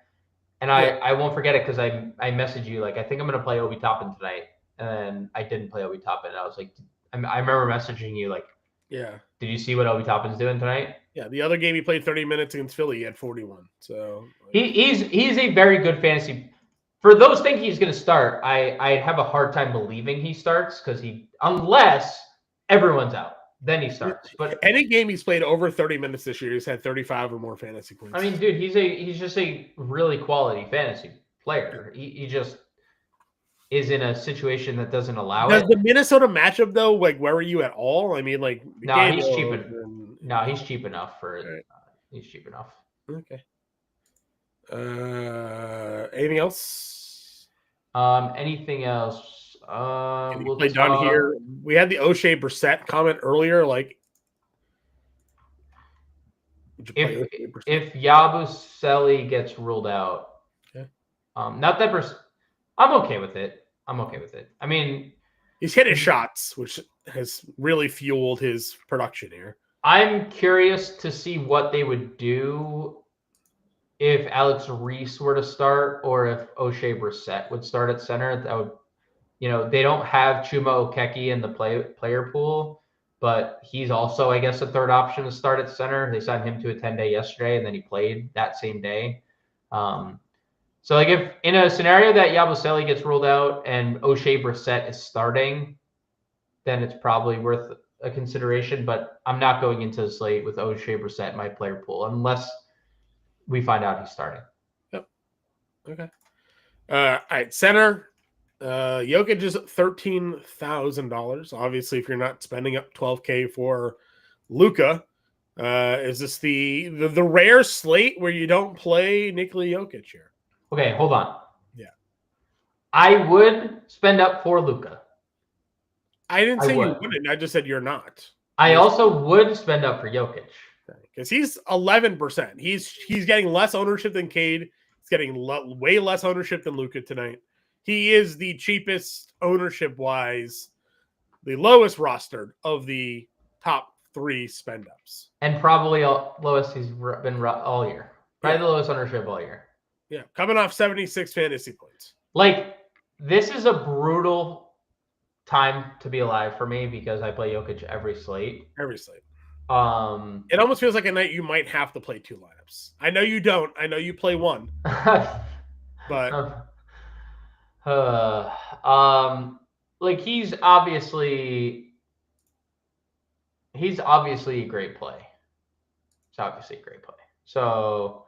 And I won't forget it because I messaged you like I think I'm gonna play Obi Toppin tonight. And I didn't play Obi Toppin. I was like, I remember messaging you like,
yeah.
Did you see what Obi Toppin's doing tonight?
Yeah, the other game he played 30 minutes against Philly, he had 41. So
he's a very good fantasy. For those thinking he's going to start, I have a hard time believing he starts because unless everyone's out, then he starts. But
any game he's played over 30 minutes this year, he's had 35 or more fantasy points.
I mean, dude, he's just a really quality fantasy player. He just is in a situation that doesn't allow it.
Does the Minnesota matchup though, like, worry you at all? I mean, like,
no, he's cheap. He's cheap enough for it. Right. He's cheap enough.
Okay. Anything else?
Anything else?
We'll play down here. We had the O'Shea Brissett comment earlier. Like,
if Yabusele gets ruled out,
okay.
Not that I'm okay with it. I mean,
he's hitting shots, which has really fueled his production here.
I'm curious to see what they would do if Alex Reese were to start or if O'Shea Brissett would start at center. That would, they don't have Chuma Okeke in the player pool, but he's also, I guess, a third option to start at center. They signed him to a 10-day yesterday, and then he played that same day. So, like, if in a scenario that Yabusele gets ruled out and O'Shea Brissett is starting, then it's probably worth a consideration. But I'm not going into the slate with O'Shea Brissett in my player pool unless we find out he's starting.
Yep. Okay. All right. Center. Jokic is $13,000. Obviously, if you're not spending up $12K for Luka, Is this the rare slate where you don't play Nikola Jokic here?
Okay, hold on.
Yeah.
I would spend up for Luka.
I didn't say you wouldn't. I just said you're not.
I also would spend up for Jokic.
Because he's 11%. He's getting less ownership than Cade. He's getting way less ownership than Luka tonight. He is the cheapest ownership-wise, the lowest rostered of the top 3 spend-ups.
And probably lowest he's been all year. Probably the lowest ownership all year.
Yeah, coming off 76 fantasy points.
Like, this is a brutal time to be alive for me because I play Jokic every slate. It
almost feels like a night you might have to play 2 lineups. I know you don't. I know you play 1. But
like he's obviously a great play. So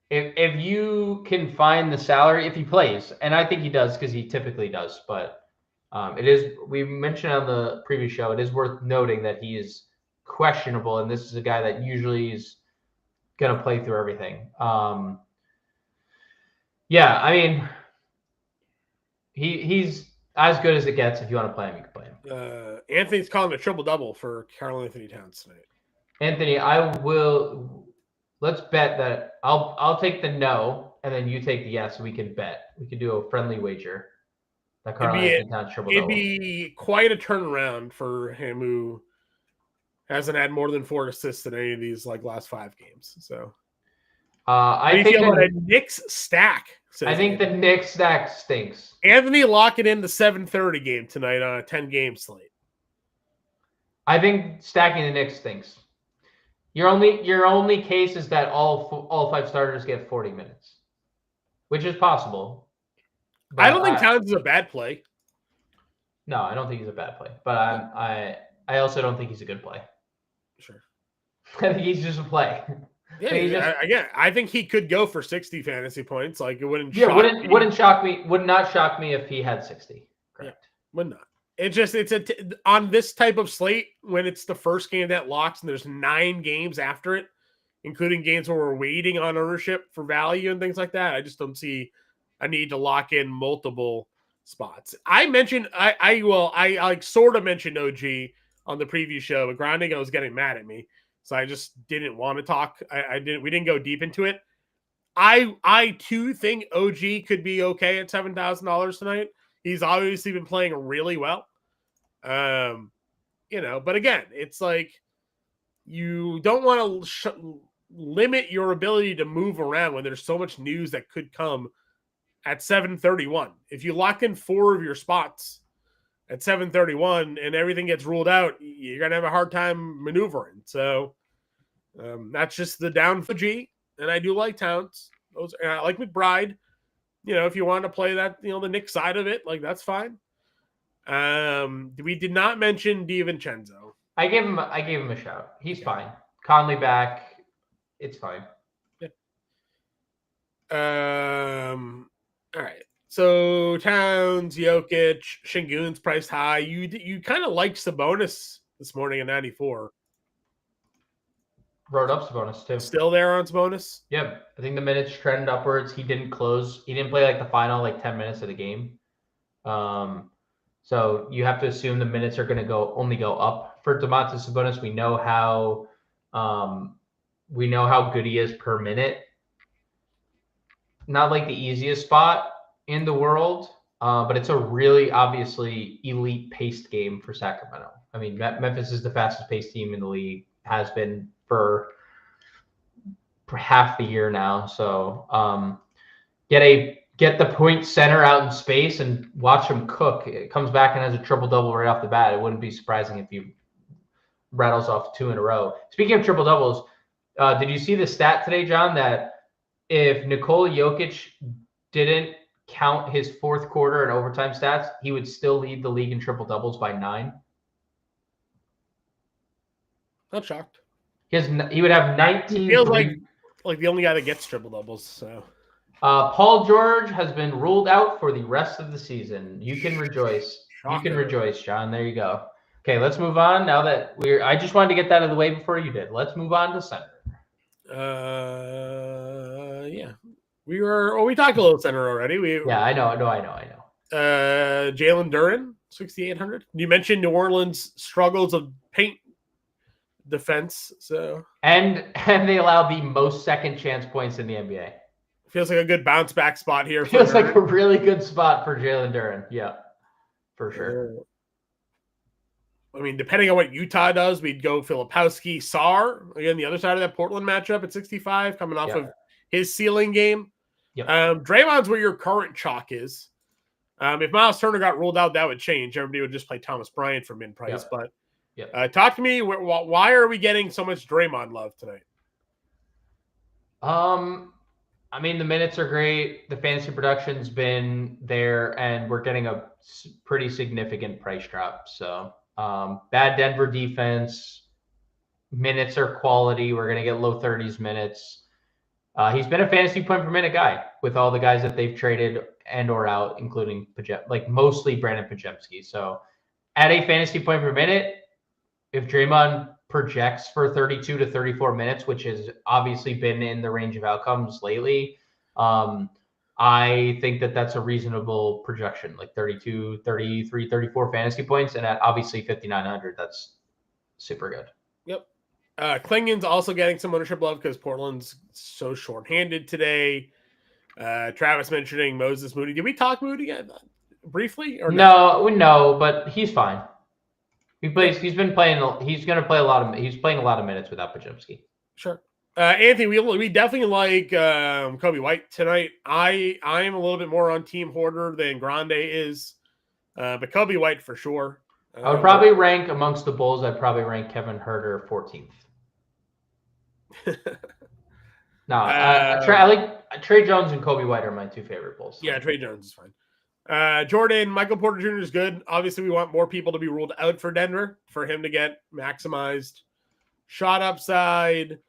if you can find the salary, if he plays, and I think he does because he typically does, but we mentioned on the previous show, it is worth noting that he is questionable, and this is a guy that usually is going to play through everything. Yeah, I mean, he's as good as it gets. If you want to play him, you can play him.
Anthony's calling a triple-double for Karl Anthony Towns tonight.
Anthony, let's bet that I'll take the no, and then you take the yes, so we can bet. We can do a friendly wager.
It'd be quite a turnaround for him, who hasn't had more than 4 assists in any of these last 5 games. So,
I think
a Knicks stack.
I think the Knicks stack stinks.
Anthony, lock it in the 7:30 game tonight on a 10-game slate.
I think stacking the Knicks stinks. Your only case is that all 5 starters get 40 minutes, which is possible. But
I don't think Towns is a bad play.
No, I don't think he's a bad play. But I also don't think he's a good play.
Sure.
I think he's just a play.
Yeah, I think he could go for 60 fantasy points. It wouldn't
shock me. Would not shock me if he had 60. Correct.
Yeah, would not. On this type of slate, when it's the first game that locks and there's 9 games after it, including games where we're waiting on ownership for value and things like that, I just don't see a need to lock in multiple spots. I mentioned I sort of mentioned OG on the preview show, but Grounding was getting mad at me, so I just didn't want to talk. We didn't go deep into it. I too think OG could be okay at $7,000 tonight. He's obviously been playing really well. But again, it's you don't want to limit your ability to move around when there's so much news that could come at 7:31. If you lock in 4 of your spots at 7:31 and everything gets ruled out, you're going to have a hard time maneuvering. So that's just the down for G. And I do like Towns. I like McBride. If you want to play that, the Knicks side of it, that's fine. We did not mention DiVincenzo.
I gave him a shout. He's fine. Conley back. It's fine.
Yeah. All right. So Towns, Jokic, Şengün's priced high. You kind of liked Sabonis this morning at 94.
Wrote up Sabonis too.
Still there on Sabonis?
Yep. I think the minutes trended upwards. He didn't close. He didn't play the final 10 minutes of the game. So you have to assume the minutes are going to only go up for Domantas Sabonis. We know how good he is per minute. Not the easiest spot in the world, but it's a really obviously elite paced game for Sacramento. I mean, Memphis is the fastest paced team in the league, has been for half the year now. So get the point center out in space and watch him cook. It comes back and has a triple-double right off the bat. It wouldn't be surprising if he rattles off 2 in a row. Speaking of triple-doubles, did you see the stat today, John, that if Nikola Jokic didn't count his 4th quarter and overtime stats, he would still lead the league in triple-doubles by 9?
Not shocked.
He would have 19.
Feels like the only guy that gets triple-doubles, so...
Paul George has been ruled out for the rest of the season. You can rejoice.
Shocker.
You can rejoice, John. There you go. Okay, let's move on now that I just wanted to get that out of the way before you did. Let's move on to center.
Yeah. We talked a little center already.
I know.
Jalen Duren, 6,800. You mentioned New Orleans struggles of paint defense, so
and they allow the most second chance points in the NBA.
Feels like a good bounce back spot here.
Feels like a really good spot for Jalen Duren. Yeah, for sure.
I mean, depending on what Utah does, we'd go Filipowski, Sarr. Again, the other side of that Portland matchup at 65, coming off of his ceiling game.
Yep.
Draymond's where your current chalk is. If Miles Turner got ruled out, that would change. Everybody would just play Thomas Bryant for min price. But talk to me. Why are we getting so much Draymond love tonight?
I mean, the minutes are great. The fantasy production's been there, and we're getting a pretty significant price drop. So bad Denver defense. Minutes are quality. We're going to get low 30s minutes. He's been a fantasy point per minute guy with all the guys that they've traded and or out, including mostly Brandon Podziemski. So at a fantasy point per minute, if Draymond projects for 32 to 34 minutes, which has obviously been in the range of outcomes lately, I think that that's a reasonable projection, like 32, 33, 34 fantasy points. And at obviously 5,900, that's super good.
Yep. Klingon's also getting some ownership love because Portland's so shorthanded today. Travis mentioning Moses Moody. Did we talk Moody briefly? Or
no, but he's fine. He's been playing. He's going to play a lot of. He's playing a lot of minutes without Podziemski.
Sure. Anthony, we definitely like Kobe White tonight. I am a little bit more on Team Hoarder than Grande is, but Kobe White for sure.
I would probably rank amongst the Bulls. I'd probably rank Kevin Huerter 14th. No, I like Trey Jones and Kobe White are my two favorite Bulls.
Yeah, Trey Jones is fine. Jordan, Michael Porter Jr. is good. Obviously, we want more people to be ruled out for Denver for him to get maximized shot upside.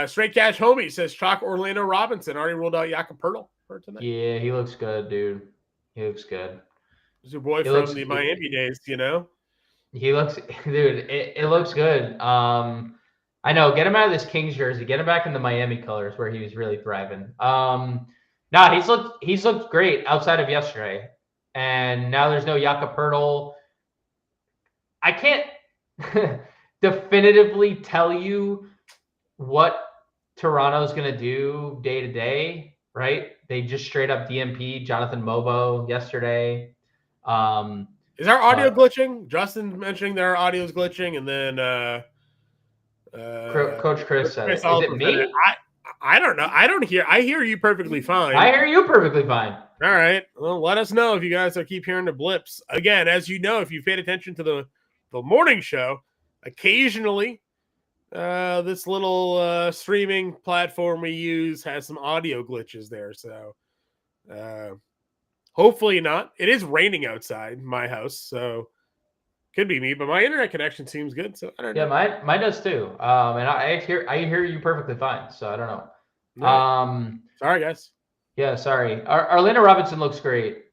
Straight Cash Homie says Chalk Orlando Robinson already ruled out Jakob Poeltl for tonight.
Yeah, he looks good, dude. He looks good.
He's your boy from the Miami days, you know.
He looks, dude. It looks good. I know. Get him out of this Kings jersey. Get him back in the Miami colors where he was really thriving. He's looked great outside of yesterday, and now there's no Jakob Poeltl. I can't definitively tell you what Toronto's going to do day to day, right? They just straight up DMP Jonathan Mobo yesterday.
Is our audio glitching? Justin mentioning their audio is glitching, and then
Coach Chris said, "Is it me?"
I don't know. I hear you perfectly fine.
I hear you perfectly fine.
All right. Well, let us know if you guys keep hearing the blips. Again, as you know, if you've paid attention to the morning show, occasionally this little streaming platform we use has some audio glitches there. So hopefully not. It is raining outside my house, so could be me, but my internet connection seems good. So I don't know.
Yeah, mine does too. And I hear you perfectly fine. So I don't know.
No. Sorry, guys.
Yeah, sorry. Orlando Robinson looks great.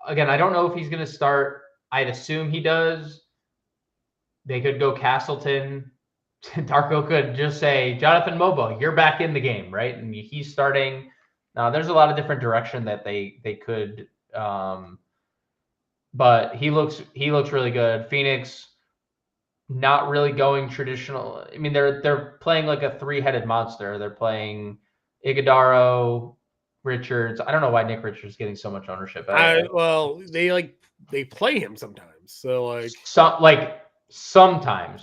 Again, I don't know if he's going to start. I'd assume he does. They could go Castleton. Darko could just say, Jonathan Mobo, you're back in the game, right? And he's starting. Now, there's a lot of different direction that they could. But he looks really good. Phoenix, not really going traditional. I mean, they're playing like a three-headed monster. They're playing Iguodala, Richards. I don't know why Nick Richards is getting so much ownership.
Well, they play him sometimes. So
sometimes.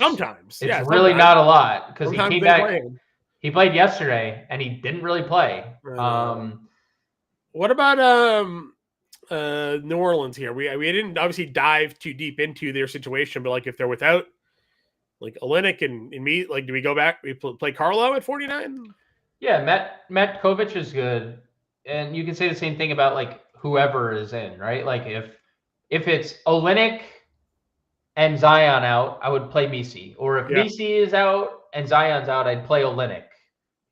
It's really not a lot because he came back. He played yesterday and he didn't really play.
What about New Orleans here? We didn't obviously dive too deep into their situation, but like if they're without like Olynyk and me, like do we go back? We play Carlo at 49?
Yeah, Matt Kovic is good, and you can say the same thing about like whoever is in, right? Like if it's Olynyk and Zion out, I would play Misi, or if Misi is out and Zion's out, I'd play Olynyk,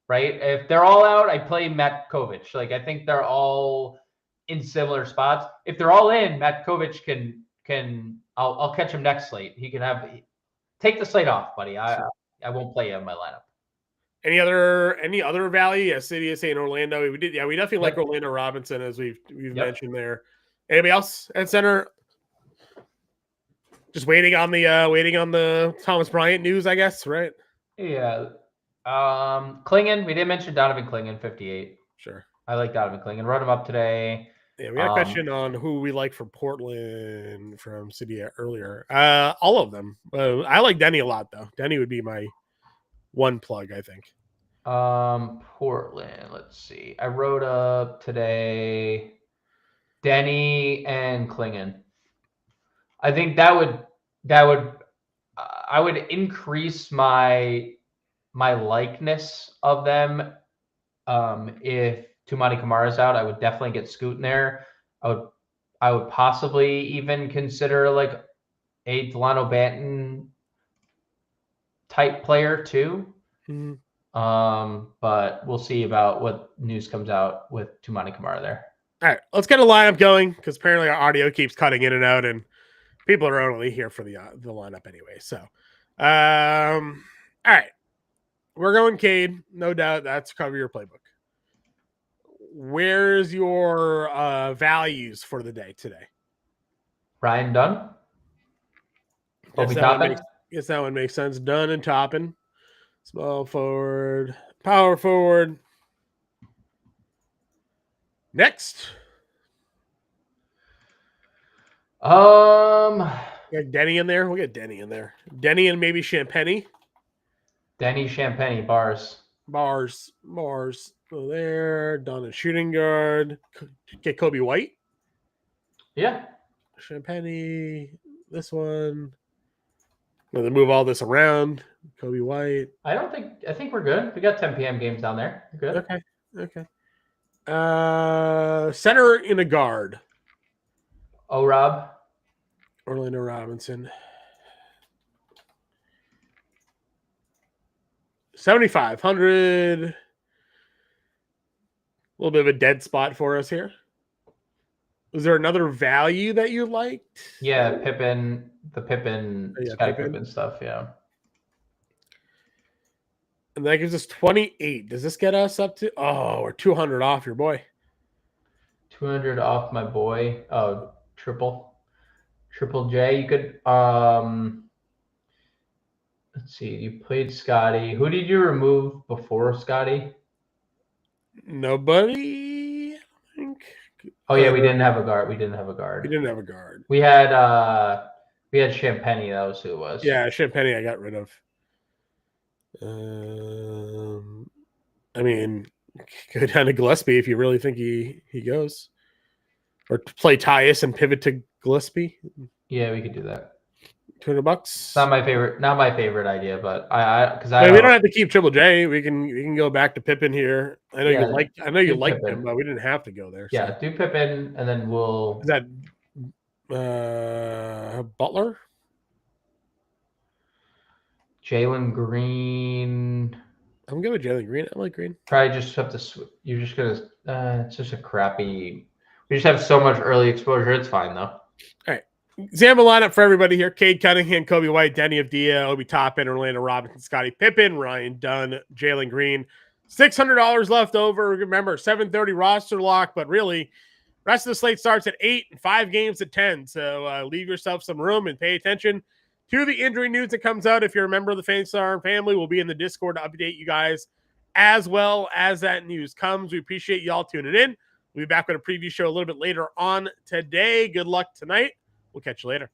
right? If they're all out, I play Matt Kovic. Like I think they're all in similar spots. If they're all in, Matt Kovic can I'll catch him next slate. He can take the slate off, buddy. I won't play you in my lineup.
Any other value? Yeah, City is saying Orlando. We definitely like Orlando Robinson, as we've mentioned there. Anybody else at center? Just waiting on the Thomas Bryant news, I guess, right?
Yeah. Klingon. We didn't mention Donovan Klingon, 58.
Sure.
I like Donovan Klingon. Wrote him up today.
Yeah, we had a question on who we like for Portland from City earlier. All of them. I like Denny a lot, though. Denny would be my one plug, I think.
Portland. Let's see. I wrote up today Denny and Klingon. I think I would increase my likeness of them. If Tumani Kamara's out, I would definitely get Scoot in there. I would possibly even consider like a Delano Banton type player too.
Mm-hmm.
But we'll see about what news comes out with Tumani Kamara there.
All right, let's get a lineup going because apparently our audio keeps cutting in and out, and people are only here for the lineup anyway. So, all right, we're going Cade, no doubt. That's cover your playbook. Where's your values for the day today?
Ryan Dunn.
Guess that one makes sense. Dunn and Toppin. Small forward, power forward. Next. Got Denny in there. We'll get Denny in there. Denny and maybe Champagny.
Denny, Champagny, bars.
Go there. Dunn and shooting guard. Get Kobe White.
Yeah.
Champagny. This one. I'm going to move all this around. Kobe White.
I think we're good. We got 10 p.m. games down there. We're good.
Okay. Center in a guard.
Rob.
Orlando Robinson. 7,500. A little bit of a dead spot for us here. Was there another value that you liked?
Yeah, Pippen, Scottie Pippen stuff, yeah.
And that gives us 28. Does this get us up to? Oh, we're 200 off your boy.
200 off my boy. Oh, triple J. You could let's see. You played Scotty. Who did you remove before Scotty?
Nobody, I think.
Oh yeah, we didn't have a guard. We had Champagny. That was who it was.
Yeah, Champagny I got rid of. I mean, go down to Gillespie if you really think he goes. Or play Tyus and pivot to Gillespie.
Yeah, we could do that.
$200.
Not my favorite idea, but
we don't have to keep Triple J. We can go back to Pippen here. I know you liked him, but we didn't have to go there.
Yeah, do Pippen, and then we'll.
Is that Butler?
Jalen Green.
I'm good with Jalen Green. I like Green.
Probably just have to. You're just gonna. It's just a crappy. We just have so much early exposure. It's fine though.
All right. Example lineup for everybody here. Cade Cunningham, Kobe White, Denny Avdia, Obi Toppin, Orlando Robinson, Scottie Pippen, Ryan Dunn, Jalen Green. $600 left over. Remember, 7:30 roster lock, but really, rest of the slate starts at 8 and 5 games at 10. So leave yourself some room and pay attention to the injury news that comes out. If you're a member of the Fanstar family, we'll be in the Discord to update you guys as well as that news comes. We appreciate y'all tuning in. We'll be back with a preview show a little bit later on today. Good luck tonight. We'll catch you later.